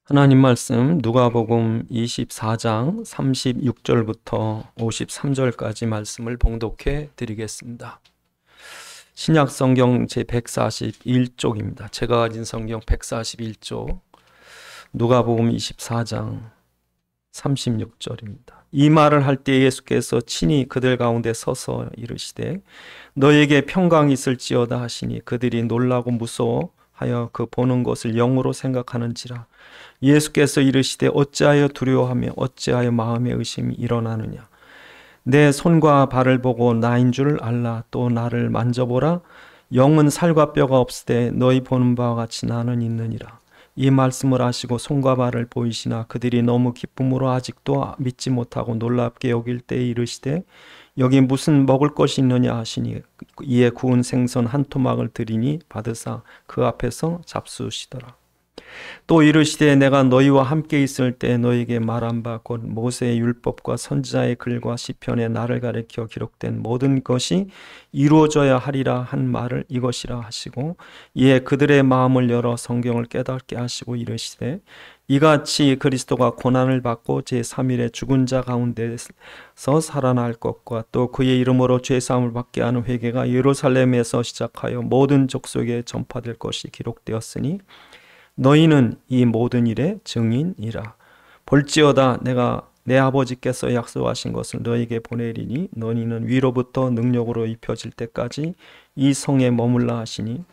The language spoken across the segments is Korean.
하나님 말씀 누가복음 24장 36절부터 53절까지 말씀을 봉독해 드리겠습니다. 신약 성경 제 141쪽입니다. 제가 가진 성경 141쪽 누가복음 24장 36절입니다. 이 말을 할 때 예수께서 친히 그들 가운데 서서 이르시되 너에게 평강이 있을지어다 하시니 그들이 놀라고 무서워하여 그 보는 것을 영으로 생각하는지라. 예수께서 이르시되 어찌하여 두려워하며 어찌하여 마음에 의심이 일어나느냐. 내 손과 발을 보고 나인 줄 알라. 또 나를 만져보라. 영은 살과 뼈가 없으되 너희 보는 바와 같이 나는 있느니라. 이 말씀을 하시고 손과 발을 보이시나 그들이 너무 기쁨으로 아직도 믿지 못하고 놀랍게 여길 때에 이르시되 여기 무슨 먹을 것이 있느냐 하시니 이에 구운 생선 한 토막을 드리니 받으사 그 앞에서 잡수시더라. 또 이르시되 내가 너희와 함께 있을 때 너희에게 말한 바 곧 모세의 율법과 선지자의 글과 시편에 나를 가리켜 기록된 모든 것이 이루어져야 하리라 한 말을 이것이라 하시고 이에 그들의 마음을 열어 성경을 깨닫게 하시고 이르시되 이같이 그리스도가 고난을 받고 제3일에 죽은 자 가운데서 살아날 것과 또 그의 이름으로 죄사함을 받게 하는 회개가 예루살렘에서 시작하여 모든 족속에 전파될 것이 기록되었으니 너희는 이 모든 일의 증인이라. 볼지어다 내가 내 아버지께서 약속하신 것을 너희에게 보내리니 너희는 위로부터 능력으로 입혀질 때까지 이 성에 머물라 하시니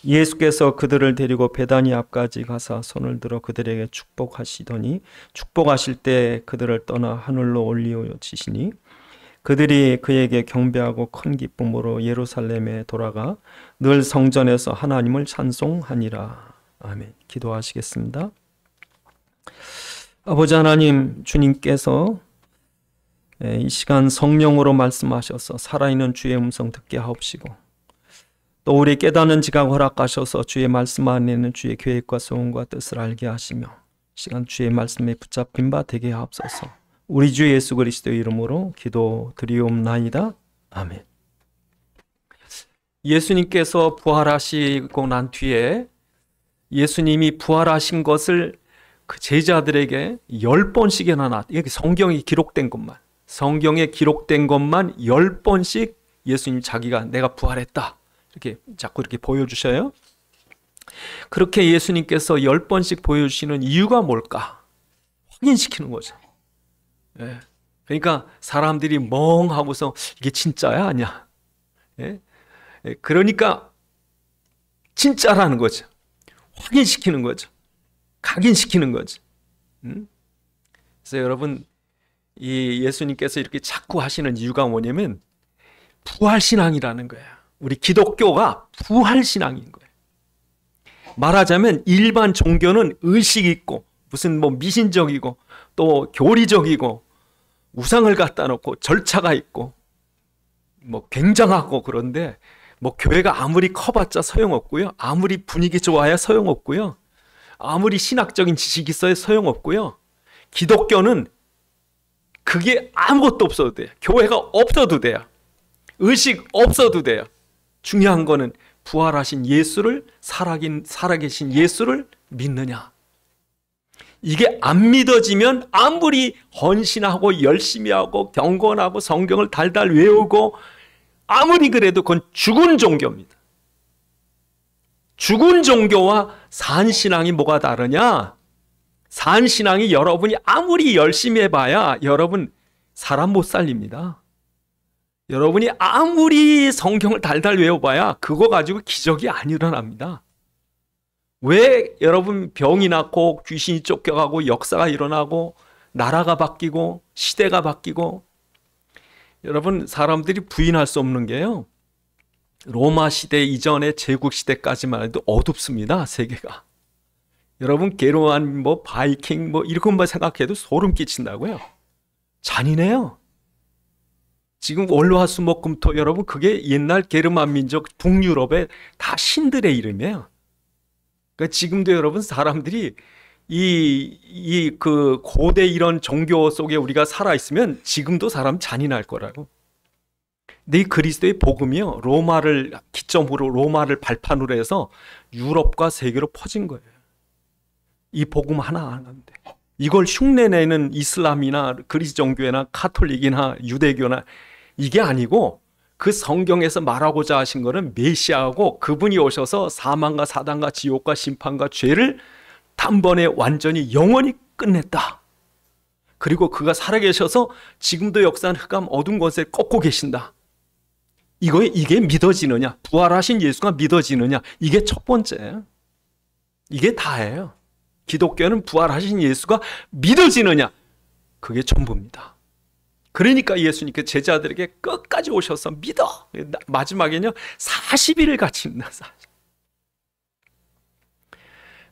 예수께서 그들을 데리고 베다니 앞까지 가사 손을 들어 그들에게 축복하시더니 축복하실 때 그들을 떠나 하늘로 올리시니 그들이 그에게 경배하고 큰 기쁨으로 예루살렘에 돌아가 늘 성전에서 하나님을 찬송하니라. 아멘. 기도하시겠습니다. 아버지 하나님, 주님께서 이 시간 성령으로 말씀하셔서 살아있는 주의 음성 듣게 하옵시고 또 우리 깨닫는 지각 허락하셔서 주의 말씀 안에는 주의 계획과 소원과 뜻을 알게 하시며 시간 주의 말씀에 붙잡힌 바 되게 하옵소서. 우리 주 예수 그리스도의 이름으로 기도드리옵나이다. 아멘. 예수님께서 부활하시고 난 뒤에 예수님이 부활하신 것을 그 제자들에게 10번씩이나 이게 성경에 기록된 것만 10번씩 예수님 자기가 내가 부활했다 이렇게 자꾸 이렇게 보여주셔요. 그렇게 예수님께서 10번씩 보여주시는 이유가 뭘까? 확인시키는 거죠. 예. 그러니까 사람들이 멍하고서 이게 진짜야 아니야? 예? 예. 그러니까 진짜라는 거죠. 확인시키는 거죠. 각인시키는 거죠. 그래서 여러분 이 예수님께서 이렇게 자꾸 하시는 이유가 뭐냐면 부활신앙이라는 거예요. 우리 기독교가 부활신앙인 거예요. 말하자면 일반 종교는 의식 있고 무슨 뭐 미신적이고 또 교리적이고 우상을 갖다 놓고 절차가 있고 뭐 굉장하고 그런데 뭐 교회가 아무리 커봤자 소용없고요. 아무리 분위기 좋아야 소용없고요. 아무리 신학적인 지식이 있어야 소용없고요. 기독교는 그게 아무것도 없어도 돼요. 교회가 없어도 돼요. 의식 없어도 돼요. 중요한 거는 부활하신 예수를 살아계신 예수를 믿느냐. 이게 안 믿어지면 아무리 헌신하고 열심히 하고 경건하고 성경을 달달 외우고 아무리 그래도 그건 죽은 종교입니다. 죽은 종교와 산신앙이 뭐가 다르냐? 산신앙이 여러분이 아무리 열심히 해봐야 여러분 사람 못 살립니다. 여러분이 아무리 성경을 달달 외워봐야 그거 가지고 기적이 안 일어납니다. 왜 여러분 병이 낫고 귀신이 쫓겨가고 역사가 일어나고 나라가 바뀌고 시대가 바뀌고 여러분 사람들이 부인할 수 없는 게요. 로마 시대 이전의 제국 시대까지만 해도 어둡습니다. 세계가. 여러분 게르만 뭐 바이킹 뭐 이런 것만 생각해도 소름 끼친다고요. 잔인해요. 지금 월화수목금토 여러분 그게 옛날 게르만 민족 북유럽의 다 신들의 이름이에요. 그러니까 지금도 여러분 사람들이 그 고대 이런 종교 속에 우리가 살아있으면 지금도 사람 잔인할 거라고. 근데 이 그리스도의 복음이요. 로마를 기점으로 로마를 발판으로 해서 유럽과 세계로 퍼진 거예요. 이 복음 하나 하는데 이걸 흉내내는 이슬람이나 그리스 종교나 카톨릭이나 유대교나 이게 아니고 그 성경에서 말하고자 하신 거는 메시아하고 그분이 오셔서 사망과 사단과 지옥과 심판과 죄를 단번에 완전히 영원히 끝냈다. 그리고 그가 살아계셔서 지금도 역사한 흑암 어두운 곳에 꺾고 계신다. 이게 믿어지느냐? 부활하신 예수가 믿어지느냐? 이게 첫 번째. 이게 다예요. 기독교는 부활하신 예수가 믿어지느냐? 그게 전부입니다. 그러니까 예수님께 제자들에게 끝까지 오셔서 믿어. 마지막에는요 40일을 같이 믿는다.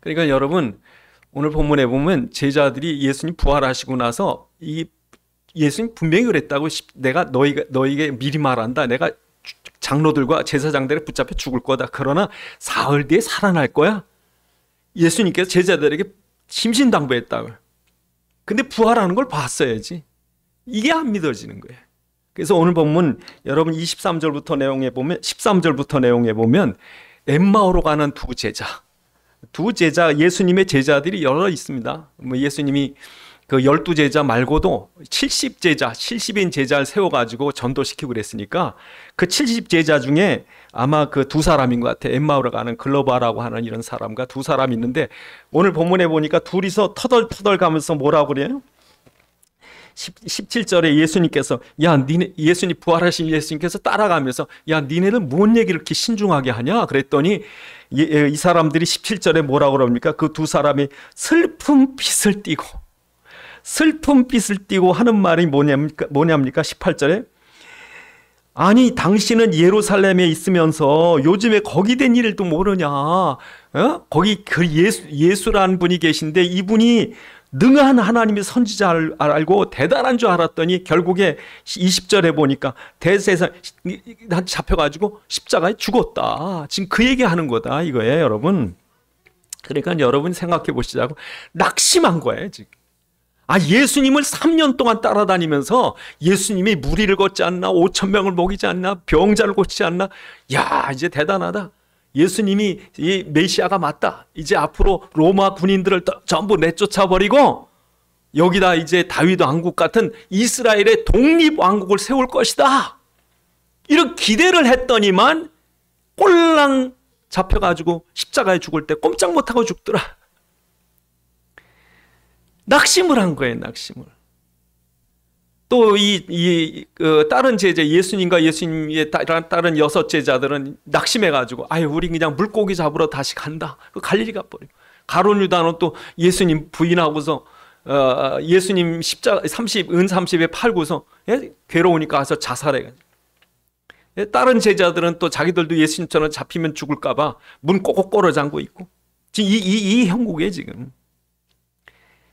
그러니까 여러분 오늘 본문에 보면 제자들이 예수님 부활하시고 나서 이 예수님 분명히 그랬다고, 내가 너희에게 미리 말한다. 내가 장로들과 제사장들에 붙잡혀 죽을 거다. 그러나 사흘 뒤에 살아날 거야. 예수님께서 제자들에게 심신당부했다고. 근데 부활하는 걸 봤어야지. 이게 안 믿어지는 거예요. 그래서 오늘 본문 여러분 13절부터 내용에 보면 엠마오로 가는 두 제자, 예수님의 제자들이 여러 있습니다. 예수님이 그 12제자 말고도 70인 제자를 세워가지고 전도시키고 그랬으니까 그 70제자 중에 아마 그 두 사람인 것 같아요. 엠마오로 가는 글로바라고 하는 이런 사람과 두 사람이 있는데 오늘 본문에 보니까 둘이서 터덜터덜 가면서 뭐라고 그래요? 17절에 예수님께서 예수님 부활하신 예수님께서 따라가면서 니네는 뭔 얘기를 이렇게 신중하게 하냐? 그랬더니 이 사람들이 17절에 뭐라고 그럽니까? 그 두 사람이 슬픈 빛을 띠고 하는 말이 뭐냐입니까? 18절에 아니 당신은 예루살렘에 있으면서 요즘에 거기 된 일도 모르냐? 거기 그 예수라는 분이 계신데 이분이 능한 하나님의 선지자를 알고 대단한 줄 알았더니 결국에 20절에 보니까 대세상 잡혀가지고 십자가에 죽었다. 지금 그 얘기하는 거다 이거예요, 여러분. 그러니까 여러분 생각해 보시자고 낙심한 거예요 지금. 예수님을 3년 동안 따라다니면서 예수님이 무리를 걷지 않나, 5,000명을 먹이지 않나, 병자를 고치지 않나. 이제 대단하다. 예수님이 이 메시아가 맞다. 이제 앞으로 로마 군인들을 전부 내쫓아버리고 여기다 이제 다윗 왕국 같은 이스라엘의 독립 왕국을 세울 것이다. 이런 기대를 했더니만 꼴랑 잡혀가지고 십자가에 죽을 때 꼼짝 못하고 죽더라. 낙심을 한 거예요, 낙심을. 또 다른 제자, 예수님과 예수님의 다른 6 제자들은 낙심해가지고, 우리 그냥 물고기 잡으러 다시 간다. 갈릴리 가버리고. 가룟 유다는 또 예수님 부인하고서, 예수님 십자가, 은 30에 팔고서, 괴로우니까 가서 자살해가지고. 다른 제자들은 또 자기들도 예수님처럼 잡히면 죽을까봐 문 꼭꼭 걸어 잠고 있고. 지금 이 형국이에요, 지금.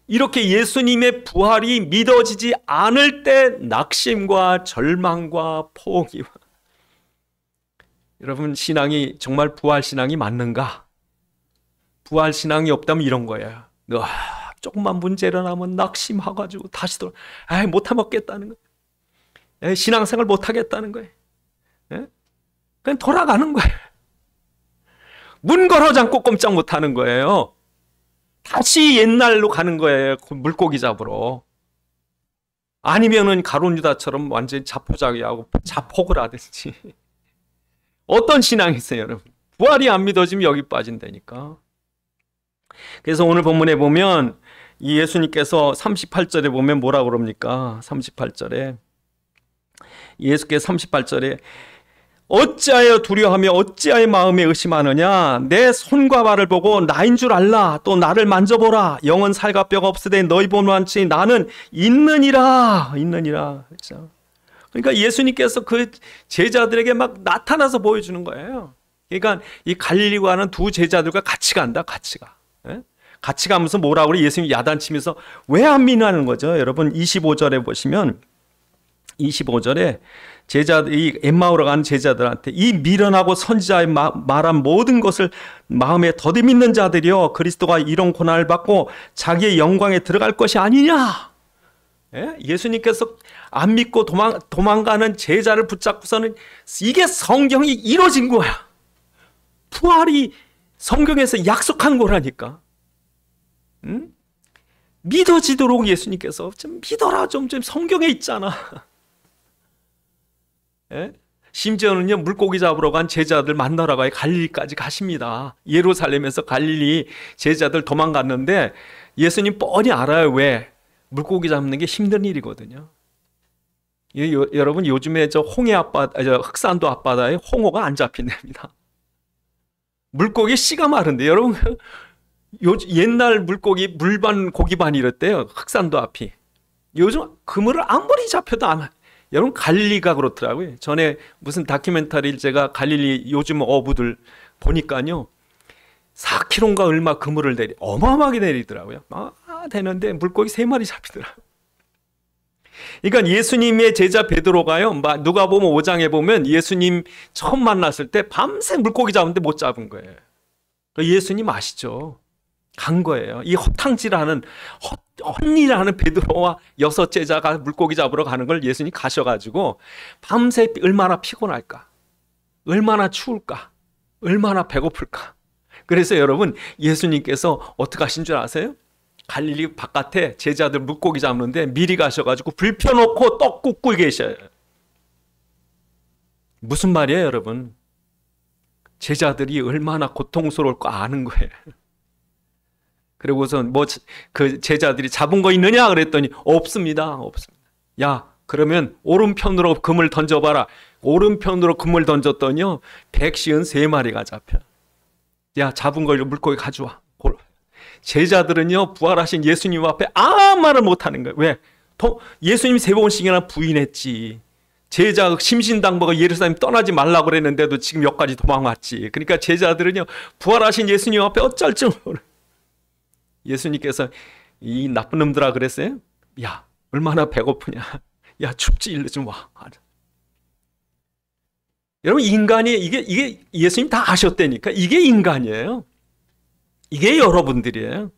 이렇게 예수님의 부활이 믿어지지 않을 때 낙심과 절망과 포기와 여러분 신앙이 정말 부활 신앙이 맞는가? 부활 신앙이 없다면 이런 거예요. 조금만 문제 일어나면 낙심해가지고 다시 못해먹겠다는 거예요. 신앙생활 못하겠다는 거예요. 그냥 돌아가는 거예요. 문 걸어 잠고 꼼짝 못하는 거예요. 다시 옛날로 가는 거예요. 물고기 잡으러. 아니면은 가룟 유다처럼 완전히 자포자기하고 자폭을 하든지. 어떤 신앙이 있어요, 여러분? 부활이 안 믿어지면 여기 빠진다니까. 그래서 오늘 본문에 보면 이 예수님께서 38절에 보면 뭐라고 그럽니까? 38절에 예수께서 38절에 어찌하여 두려워하며 어찌하여 마음에 의심하느냐? 내 손과 발을 보고 나인 줄 알라. 또 나를 만져보라. 영은 살과 뼈가 없으되 너희 보노한치 나는 있느니라. 그렇죠? 그러니까 예수님께서 그 제자들에게 막 나타나서 보여주는 거예요. 그러니까 이 갈릴리 가는 두 제자들과 같이 간다. 같이 가. 같이 가면서 뭐라고 그래? 예수님이 야단치면서 왜 안 믿는 거죠? 여러분 25절에 보시면 25절에 제자들이 엠마오로 간 제자들한테 이 미련하고 선지자의 말한 모든 것을 마음에 더디 믿는 자들이여 그리스도가 이런 고난을 받고 자기의 영광에 들어갈 것이 아니냐. 예수님께서 안 믿고 도망가는 제자를 붙잡고서는 이게 성경이 이루어진 거야. 부활이 성경에서 약속한 거라니까. 응? 믿어지도록 예수님께서 좀 믿어라, 좀 성경에 있잖아. 예? 심지어는요, 물고기 잡으러 간 제자들 만나러 가요. 갈릴리까지 가십니다. 예루살렘에서 갈릴리 제자들 도망갔는데 예수님 뻔히 알아요. 왜? 물고기 잡는 게 힘든 일이거든요. 여러분, 요즘에 흑산도 앞바다에 홍어가 안 잡힌답니다. 물고기 씨가 마른데, 여러분, 옛날 물고기 물반 고기반 이랬대요. 흑산도 앞이. 요즘 그물을 아무리 잡혀도 안 와요. 여러분, 갈릴리가 그렇더라고요. 전에 무슨 다큐멘터리를 제가 갈릴리 요즘 어부들 보니까요, 4kg인가 얼마 그물을 어마어마하게 내리더라고요. 되는데 물고기 3마리 잡히더라고요. 그러니까 예수님의 제자 베드로가요, 누가복음 5장에 보면 예수님 처음 만났을 때 밤새 물고기 잡는데 못 잡은 거예요. 예수님 아시죠? 간 거예요. 이 허탕질하는 헛일하는 베드로와 6 제자가 물고기 잡으러 가는 걸 예수님이 가셔가지고 밤새 얼마나 피곤할까, 얼마나 추울까, 얼마나 배고플까. 그래서 여러분, 예수님께서 어떻게 하신 줄 아세요? 갈릴리 바깥에 제자들 물고기 잡는데 미리 가셔가지고 불 펴놓고 떡 굽고 계셔요. 무슨 말이에요, 여러분? 제자들이 얼마나 고통스러울까 아는 거예요. 그리고서 그 제자들이 잡은 거 있느냐 그랬더니 없습니다. 야, 그러면 오른편으로 금을 던져봐라. 오른편으로 금을 던졌더니요, 153마리가 잡혀. 야, 잡은 걸 물고기 가져와. 제자들은요, 부활하신 예수님 앞에 아무 말을 못하는 거예요. 왜? 예수님이 3번씩이나 부인했지. 제자 심신당부가 예루살렘 떠나지 말라고 그랬는데도 지금 여기까지 도망왔지. 그러니까 제자들은요, 부활하신 예수님 앞에 어쩔 줄 모르. 예수님께서 이 나쁜 놈들아 그랬어요. 야, 얼마나 배고프냐. 야, 춥지, 일로 좀 와. 여러분, 인간이 이게 예수님 다 아셨다니까. 이게 인간이에요. 이게 여러분들이에요.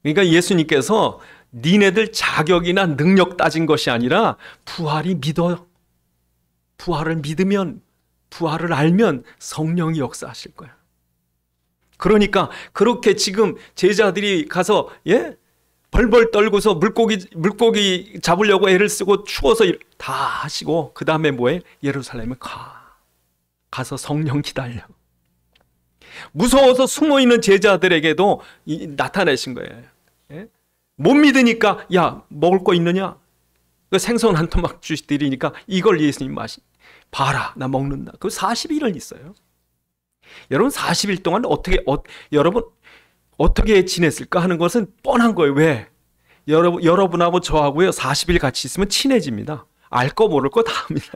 그러니까 예수님께서 니네들 자격이나 능력 따진 것이 아니라 부활이 믿어요. 부활을 믿으면, 부활을 알면 성령이 역사하실 거예요. 그러니까 그렇게 지금 제자들이 가서 벌벌 떨고서 물고기 잡으려고 애를 쓰고 추워서 다 하시고, 그 다음에 뭐예요? 예루살렘에 가서 성령 기다려. 무서워서 숨어있는 제자들에게도 나타내신 거예요. 못 믿으니까, 야, 먹을 거 있느냐? 생선 한 토막 드리니까 이걸 예수님 봐라, 나 먹는다. 그 40일을 있어요. 여러분, 40일 동안 여러분 어떻게 지냈을까 하는 것은 뻔한 거예요. 왜? 여러분하고 저하고요, 40일 같이 있으면 친해집니다. 알 거 모를 거 다 합니다.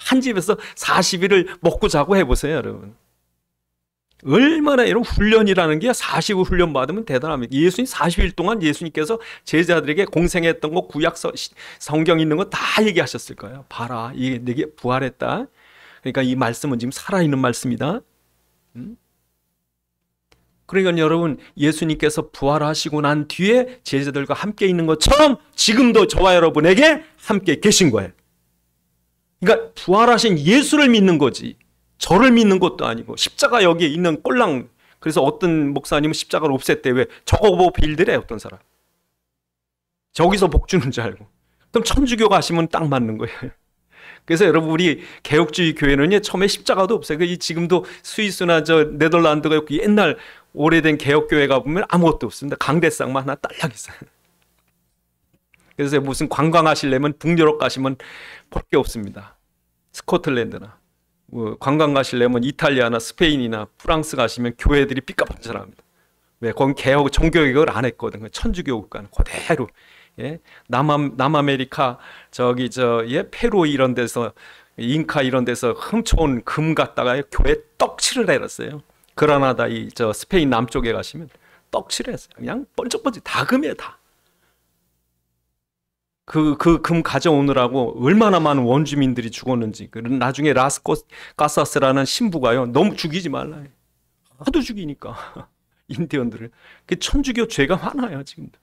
한 집에서 40일을 먹고 자고 해보세요, 여러분. 얼마나 이런 훈련이라는 게 40일 훈련 받으면 대단합니다. 예수님 40일 동안 예수님께서 제자들에게 공생했던 거, 구약 성경 있는 거 다 얘기하셨을 거예요. 봐라, 이게 내게 부활했다. 그러니까 이 말씀은 지금 살아있는 말씀이다. 그러니까 여러분, 예수님께서 부활하시고 난 뒤에 제자들과 함께 있는 것처럼 지금도 저와 여러분에게 함께 계신 거예요. 그러니까 부활하신 예수를 믿는 거지, 저를 믿는 것도 아니고. 십자가 여기에 있는 꼴랑, 그래서 어떤 목사님은 십자가를 없앴대. 왜? 저거 보고 빌드래, 어떤 사람. 저기서 복 주는 줄 알고. 그럼 천주교 가시면 딱 맞는 거예요. 그래서 여러분, 우리 개혁주의 교회는요, 처음에 십자가도 없어요. 지금도 스위스나 네덜란드가 옛날 오래된 개혁교회 가보면 아무것도 없습니다. 강대상만 하나 딸락 있어요. 그래서 무슨 관광하시려면 북유럽 가시면 볼 게 없습니다. 스코틀랜드나 관광 가시려면 이탈리아나 스페인이나 프랑스 가시면 교회들이 삐까뻔쩍합니다. 왜? 거긴 종교개혁을 안 했거든요. 천주교 국가는 그대로. 남아메리카 페루 이런 데서, 잉카 이런 데서 훔쳐온 금 갖다가 교회 떡칠을 해놨어요. 그라나다 스페인 남쪽에 가시면 떡칠을 했어요. 그냥 번쩍번쩍 다 금이에요, 다. 그 금 가져오느라고 얼마나 많은 원주민들이 죽었는지. 나중에 라스카사스라는 신부가요, 너무 죽이지 말라. 하도 죽이니까 인디언들을. 천주교 죄가 많아요, 지금도.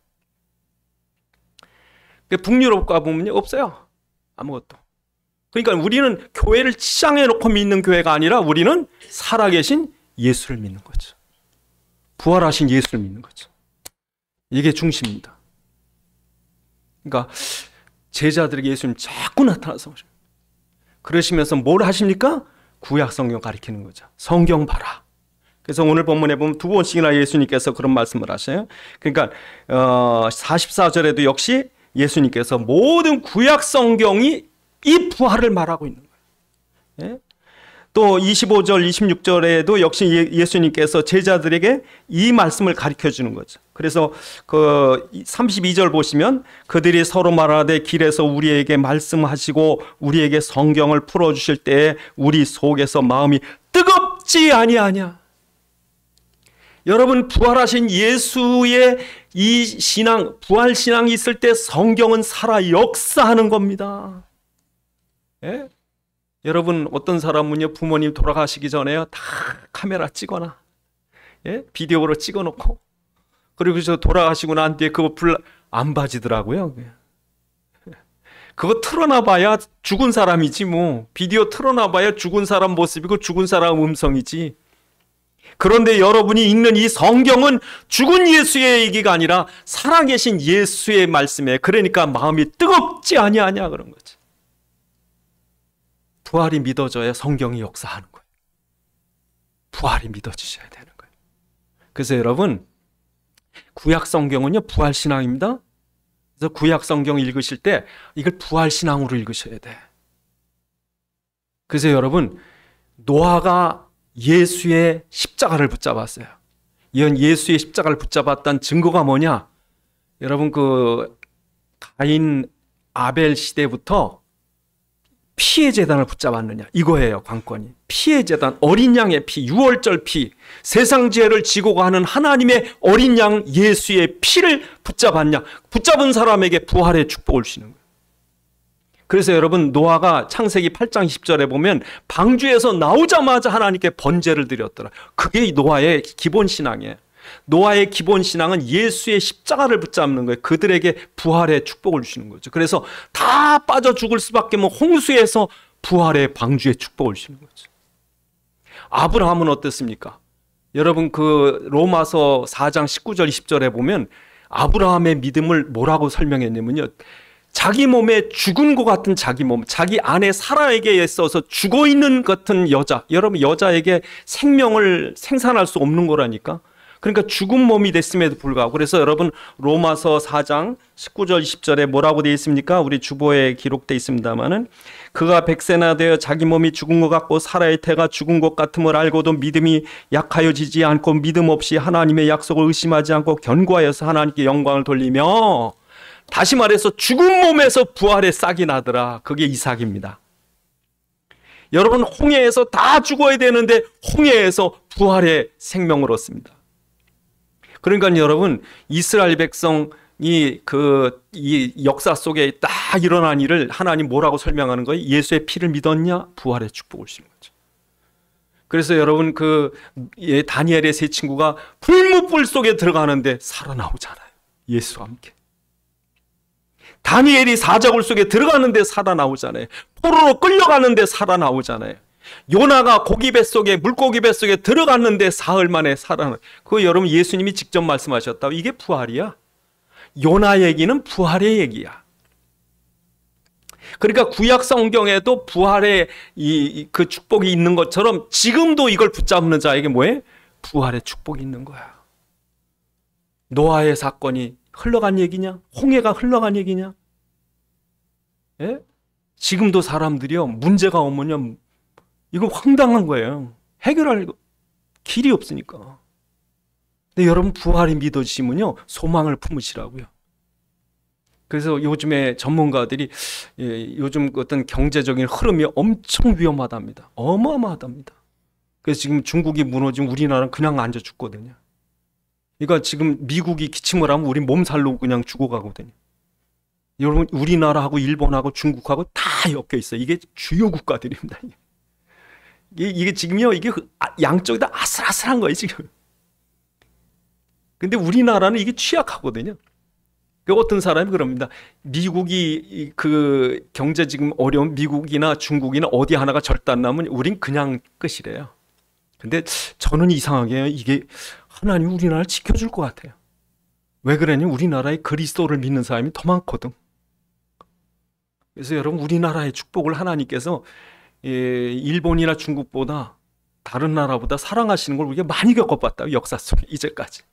북유럽 가보면 없어요, 아무것도. 그러니까 우리는 교회를 치장해 놓고 믿는 교회가 아니라 우리는 살아계신 예수를 믿는 거죠. 부활하신 예수를 믿는 거죠. 이게 중심입니다. 그러니까 제자들에게 예수님 자꾸 나타나서 그러시면서 뭘 하십니까? 구약 성경 가리키는 거죠. 성경 봐라. 그래서 오늘 본문에 보면 두 번씩이나 예수님께서 그런 말씀을 하셔요. 그러니까 44절에도 역시 예수님께서 모든 구약 성경이 이 부활을 말하고 있는 거예요. 예? 또 25절, 26절에도 역시 예수님께서 제자들에게 이 말씀을 가르쳐 주는 거죠. 그래서 그 32절 보시면 그들이 서로 말하되 길에서 우리에게 말씀하시고 우리에게 성경을 풀어 주실 때에 우리 속에서 마음이 뜨겁지 아니하냐. 여러분, 부활하신 예수의 이 신앙, 부활 신앙이 있을 때 성경은 살아 역사하는 겁니다. 예? 여러분, 어떤 사람은요, 부모님 돌아가시기 전에요, 다 카메라 찍어놔. 예? 비디오로 찍어놓고, 그리고 저 돌아가시고 난 뒤에 그거 안 봐지더라고요. 그거 틀어놔봐야 죽은 사람이지 뭐. 비디오 틀어놔봐야 죽은 사람 모습이고 죽은 사람 음성이지. 그런데 여러분이 읽는 이 성경은 죽은 예수의 얘기가 아니라 살아계신 예수의 말씀에, 그러니까 마음이 뜨겁지 아니하냐 그런 거지. 부활이 믿어져야 성경이 역사하는 거예요. 부활이 믿어지셔야 되는 거예요. 그래서 여러분, 구약 성경은요, 부활 신앙입니다. 그래서 구약 성경 읽으실 때 이걸 부활 신앙으로 읽으셔야 돼. 그래서 여러분, 노아가 예수의 십자가를 붙잡았어요. 이런 예수의 십자가를 붙잡았다는 증거가 뭐냐? 여러분, 그 가인 아벨 시대부터 피의 제단을 붙잡았느냐, 이거예요. 관건이. 피의 제단, 어린 양의 피, 유월절 피, 세상 죄를 지고 가는 하나님의 어린 양 예수의 피를 붙잡았냐, 붙잡은 사람에게 부활의 축복을 주시는 거예요. 그래서 여러분, 노아가 창세기 8장 20절에 보면 방주에서 나오자마자 하나님께 번제를 드렸더라. 그게 노아의 기본 신앙이에요. 노아의 기본 신앙은 예수의 십자가를 붙잡는 거예요. 그들에게 부활의 축복을 주시는 거죠. 그래서 다 빠져 죽을 수밖에 없는 홍수에서 부활의 방주의 축복을 주시는 거죠. 아브라함은 어땠습니까? 여러분, 그 로마서 4장 19절 20절에 보면 아브라함의 믿음을 뭐라고 설명했냐면요, 자기 몸에 죽은 것 같은 자기 몸, 자기 아내 사라에게 있어서 죽어있는 같은 여자, 여러분, 여자에게 생명을 생산할 수 없는 거라니까. 그러니까 죽은 몸이 됐음에도 불구하고, 그래서 여러분, 로마서 4장 19절 20절에 뭐라고 되어 있습니까? 우리 주보에 기록되어 있습니다마는, 그가 백세나 되어 자기 몸이 죽은 것 같고 사라의 태가 죽은 것 같음을 알고도 믿음이 약하여지지 않고 믿음 없이 하나님의 약속을 의심하지 않고 견고하여서 하나님께 영광을 돌리며, 다시 말해서 죽은 몸에서 부활의 싹이 나더라. 그게 이삭입니다. 여러분, 홍해에서 다 죽어야 되는데 홍해에서 부활의 생명을 얻습니다. 그러니까 여러분, 이스라엘 백성이 이 역사 속에 딱 일어난 일을 하나님 뭐라고 설명하는 거예요? 예수의 피를 믿었냐? 부활의 축복을 주시는 거죠. 그래서 여러분, 다니엘의 세 친구가 불못불 속에 들어가는데 살아나오잖아요. 예수와 함께. 다니엘이 사자굴 속에 들어가는데 살아나오잖아요. 포로로 끌려가는데 살아나오잖아요. 요나가 고기 뱃속에, 물고기 뱃속에 들어갔는데 사흘 만에 살아나. 그거 여러분, 예수님이 직접 말씀하셨다고. 이게 부활이야. 요나 얘기는 부활의 얘기야. 그러니까 구약 성경에도 부활의 그 축복이 있는 것처럼 지금도 이걸 붙잡는 자에게 뭐예요? 부활의 축복이 있는 거야. 노아의 사건이 흘러간 얘기냐? 홍해가 흘러간 얘기냐? 예? 지금도 사람들이요, 문제가 오면요, 이거 황당한 거예요. 해결할 길이 없으니까. 근데 여러분, 부활이 믿어지시면요, 소망을 품으시라고요. 그래서 요즘에 전문가들이, 요즘 어떤 경제적인 흐름이 엄청 위험하답니다. 어마어마하답니다. 그래서 지금 중국이 무너지면 우리나라는 그냥 앉아 죽거든요. 그러니까 지금 미국이 기침을 하면 우리 몸살로 그냥 죽어가거든요. 여러분, 우리나라하고 일본하고 중국하고 다 엮여 있어요. 이게 주요 국가들입니다. 이게 지금요, 이게 양쪽이 다 아슬아슬한 거예요, 지금. 근데 우리나라는 이게 취약하거든요. 그 어떤 사람이 그럽니다. 미국이 그 경제 지금 어려운 미국이나 중국이나 어디 하나가 절단 나면 우린 그냥 끝이래요. 근데 저는 이상하게 이게 하나님이 우리나라를 지켜줄 것 같아요. 왜 그러냐? 우리나라에 그리스도를 믿는 사람이 더 많거든. 그래서 여러분, 우리나라의 축복을 하나님께서 일본이나 중국보다, 다른 나라보다 사랑하시는 걸 우리가 많이 겪어봤다, 역사 속에 이제까지.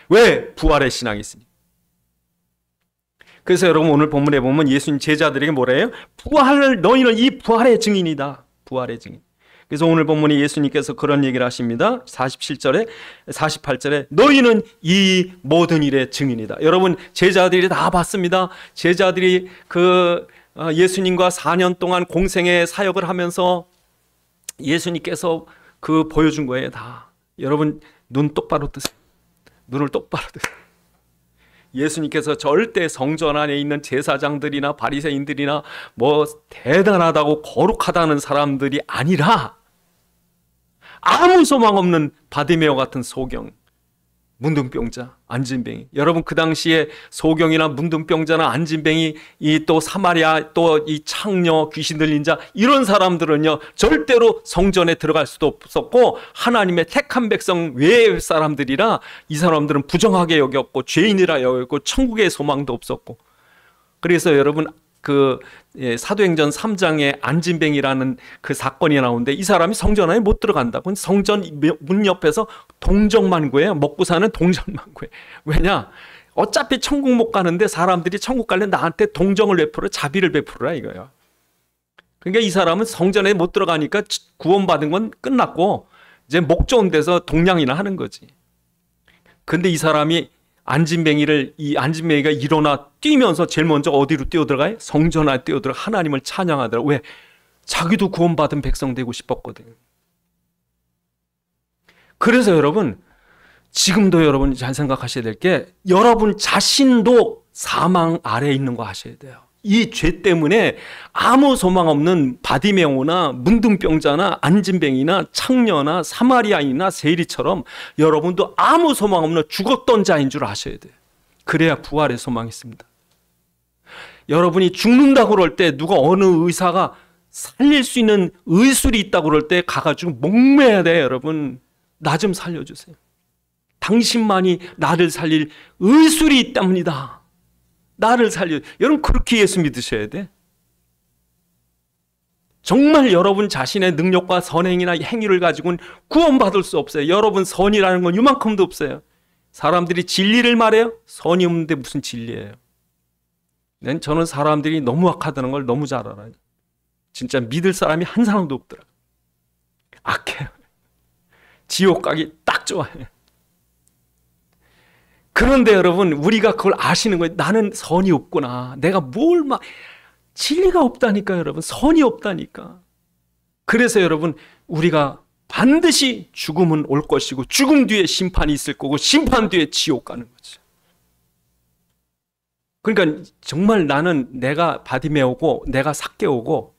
왜? 부활의 신앙이 있으니. 그래서 여러분, 오늘 본문에 보면 예수님 제자들에게 뭐래요? 너희는 이 부활의 증인이다. 부활의 증인. 그래서 오늘 본문에 예수님께서 그런 얘기를 하십니다. 47절에 48절에 너희는 이 모든 일의 증인이다. 여러분, 제자들이 다 봤습니다. 제자들이 예수님과 4년 동안 공생의 사역을 하면서 예수님께서 보여준 거예요, 다. 여러분, 눈 똑바로 뜨세요. 눈을 똑바로 뜨세요. 예수님께서 절대 성전 안에 있는 제사장들이나 바리새인들이나 뭐 대단하다고 거룩하다는 사람들이 아니라 아무 소망 없는 바디메오 같은 소경, 문둥병자, 안진뱅이. 여러분, 그 당시에 소경이나 문둥병자나 안진뱅이, 또 사마리아, 또 이 창녀, 귀신 들린 자, 이런 사람들은요 절대로 성전에 들어갈 수도 없었고 하나님의 택한 백성 외의 사람들이라 이 사람들은 부정하게 여겼고 죄인이라 여겼고 천국의 소망도 없었고. 그래서 여러분, 사도행전 3장에 안진뱅이라는 그 사건이 나오는데 이 사람이 성전 안에 못 들어간다고. 성전 문 옆에서 동정만 구해요. 먹고 사는 동정만 구해. 왜냐? 어차피 천국 못 가는데 사람들이 천국 가려면 나한테 동정을 베풀어, 자비를 베풀어라 이거예요. 그러니까 이 사람은 성전에 못 들어가니까 구원받은 건 끝났고 이제 목 좋은 데서 동냥이나 하는 거지. 근데 이 사람이 안진뱅이가 일어나 뛰면서 제일 먼저 어디로 뛰어들어가요? 성전 안에 뛰어들어 하나님을 찬양하더라. 왜? 자기도 구원받은 백성 되고 싶었거든. 그래서 여러분, 지금도 여러분 잘 생각하셔야 될 게, 여러분 자신도 사망 아래에 있는 거 아셔야 돼요. 이 죄 때문에 아무 소망 없는 바디메오나 문둥병자나 안진뱅이나 창녀나 사마리아인이나 세리처럼 여러분도 아무 소망 없는 죽었던 자인 줄 아셔야 돼요. 그래야 부활의 소망이 있습니다. 여러분이 죽는다고 그럴 때 누가 어느 의사가 살릴 수 있는 의술이 있다고 그럴 때 가가지고 목매야 돼요. 여러분, 나 좀 살려주세요. 당신만이 나를 살릴 의술이 있답니다. 나를 살려. 여러분, 그렇게 예수 믿으셔야 돼. 정말 여러분 자신의 능력과 선행이나 행위를 가지고는 구원받을 수 없어요. 여러분, 선이라는 건 이만큼도 없어요. 사람들이 진리를 말해요. 선이 없는데 무슨 진리예요. 저는 사람들이 너무 악하다는 걸 너무 잘 알아요. 진짜 믿을 사람이 한 사람도 없더라. 악해요. 지옥 가기 딱 좋아해요. 그런데 여러분, 우리가 그걸 아시는 거예요. 나는 선이 없구나. 내가 진리가 없다니까, 여러분. 선이 없다니까. 그래서 여러분, 우리가 반드시 죽음은 올 것이고 죽음 뒤에 심판이 있을 거고 심판 뒤에 지옥 가는 거죠. 그러니까 정말 나는 내가 바디메오고 내가 삭개오고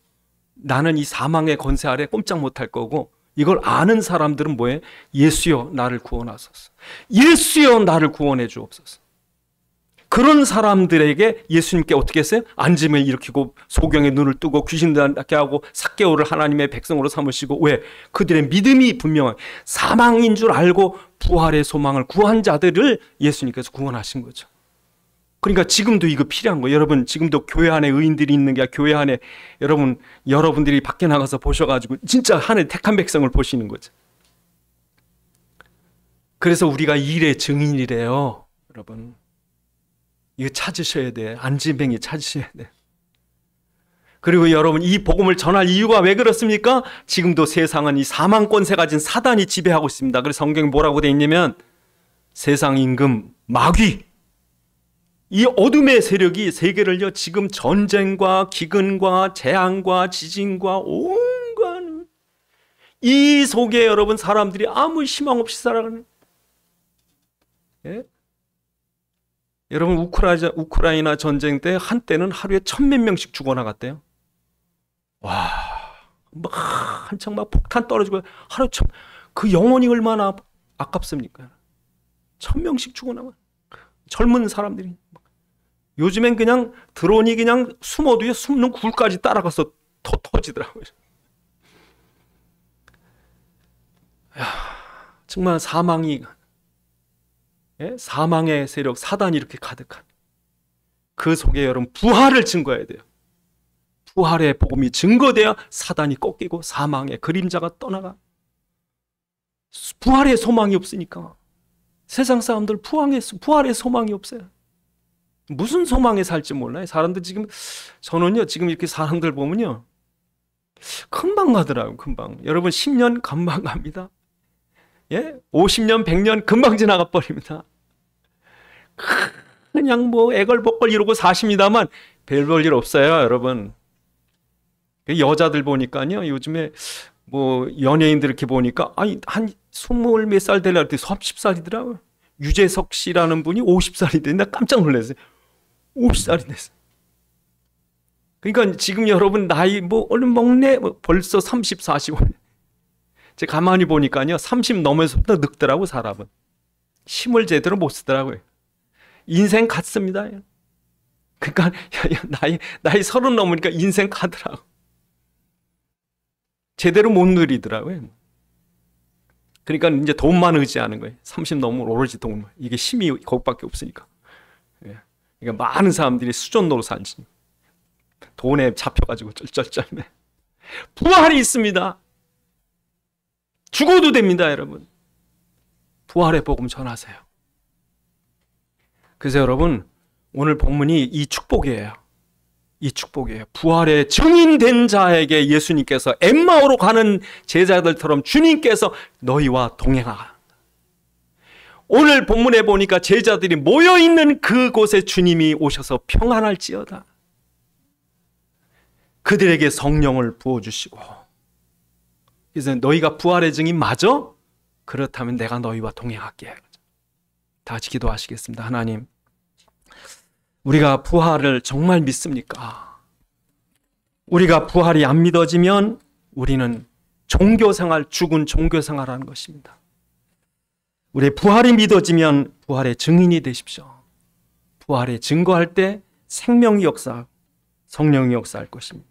나는 이 사망의 권세 아래 꼼짝 못할 거고, 이걸 아는 사람들은 뭐예요? 예수여 나를 구원하소서. 예수여 나를 구원해 주옵소서. 그런 사람들에게 예수님께 어떻게 했어요? 안짐을 일으키고 소경의 눈을 뜨고 귀신 낫게 하고 삭개오를 하나님의 백성으로 삼으시고. 왜? 그들의 믿음이 분명한 사망인 줄 알고 부활의 소망을 구한 자들을 예수님께서 구원하신 거죠. 그러니까 지금도 이거 필요한 거예요. 여러분, 지금도 교회 안에 의인들이 있는 게 교회 안에 여러분들이 밖에 나가서 보셔가지고 진짜 하나님의 택한 백성을 보시는 거죠. 그래서 우리가 일의 증인이래요. 여러분, 이거 찾으셔야 돼. 안진뱅이 찾으셔야 돼. 그리고 여러분, 이 복음을 전할 이유가 왜 그렇습니까? 지금도 세상은 이 사망권세 가진 사단이 지배하고 있습니다. 그래서 성경에 뭐라고 되어 있냐면 세상 임금 마귀, 이 어둠의 세력이 세계를요 지금 전쟁과 기근과 재앙과 지진과 온갖 이 속에 여러분 사람들이 아무 희망 없이 살아가는. 예? 여러분, 우크라이나 전쟁 때 한때는 하루에 1,000몇 명씩 죽어나갔대요. 와, 막 한창 막 폭탄 떨어지고 하루 그 영혼이 얼마나 아깝습니까? 1,000명씩 죽어나가. 젊은 사람들이. 요즘엔 그냥 드론이 그냥 숨어도요 숨는 굴까지 따라가서 터지더라고요. 야, 정말 사망이 예? 사망의 세력 사단이 이렇게 가득한 그 속에 여러분 부활을 증거해야 돼요. 부활의 복음이 증거돼야 사단이 꺾이고 사망의 그림자가 떠나가. 부활의 소망이 없으니까 세상 사람들 부활의 소망이 없어요. 무슨 소망에 살지 몰라요. 사람들 저는요 지금 이렇게 사람들 보면요 금방 가더라고요. 금방. 여러분 10년 금방 갑니다. 예? 50년 100년 금방 지나가 버립니다. 그냥 뭐 애걸복걸 이러고 사십니다만 별 볼 일 없어요. 여러분 여자들 보니까요 요즘에 뭐 연예인들 이렇게 보니까 아니 한 20 몇 살 되려고 했더니 30살이더라고요. 유재석 씨라는 분이 50살이 됐는데 나 깜짝 놀랐어요. 50살이 됐어요. 그러니까 지금 여러분 나이 뭐 얼른 먹네 벌써 30, 40. 제가 가만히 보니까요 30 넘어서부터 늙더라고 사람은. 힘을 제대로 못 쓰더라고요. 인생 같습니다. 그러니까 나이 30 넘으니까 인생 가더라고. 제대로 못 누리더라고요. 그러니까 이제 돈만 의지하는 거예요. 30 넘으면 오로지 돈만. 이게 힘이 거기밖에 없으니까. 그러니까 많은 사람들이 수전노로 살지. 돈에 잡혀가지고 쩔쩔쩔매. 부활이 있습니다. 죽어도 됩니다, 여러분. 부활의 복음 전하세요. 그래서 여러분 오늘 본문이 이 축복이에요. 이 축복이에요. 부활의 증인된 자에게 예수님께서 엠마오로 가는 제자들처럼 주님께서 너희와 동행하라. 오늘 본문에 보니까 제자들이 모여있는 그곳에 주님이 오셔서 평안할지어다. 그들에게 성령을 부어주시고 그래서 너희가 부활의 증인 맞아? 그렇다면 내가 너희와 동행할게. 다 같이 기도하시겠습니다. 하나님, 우리가 부활을 정말 믿습니까? 우리가 부활이 안 믿어지면 우리는 종교생활, 죽은 종교생활하는 것입니다. 우리 부활이 믿어지면 부활의 증인이 되십시오. 부활의 증거할 때 생명이 역사하고 성령이 역사할 것입니다.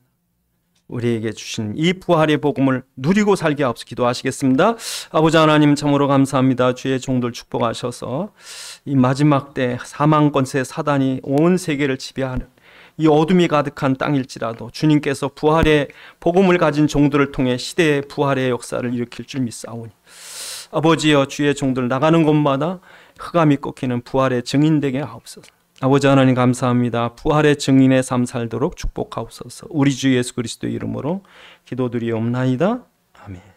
우리에게 주신 이 부활의 복음을 누리고 살게 하옵소서. 기도하시겠습니다. 아버지 하나님 참으로 감사합니다. 주의 종들 축복하셔서 이 마지막 때 사망 권세 사단이 온 세계를 지배하는 이 어둠이 가득한 땅일지라도 주님께서 부활의 복음을 가진 종들을 통해 시대의 부활의 역사를 일으킬 줄 믿사오니 아버지여 주의 종들 나가는 곳마다 흑암이 꺾이는 부활의 증인되게 하옵소서. 아버지 하나님 감사합니다. 부활의 증인의 삶 살도록 축복하옵소서. 우리 주 예수 그리스도의 이름으로 기도드리옵나이다. 아멘.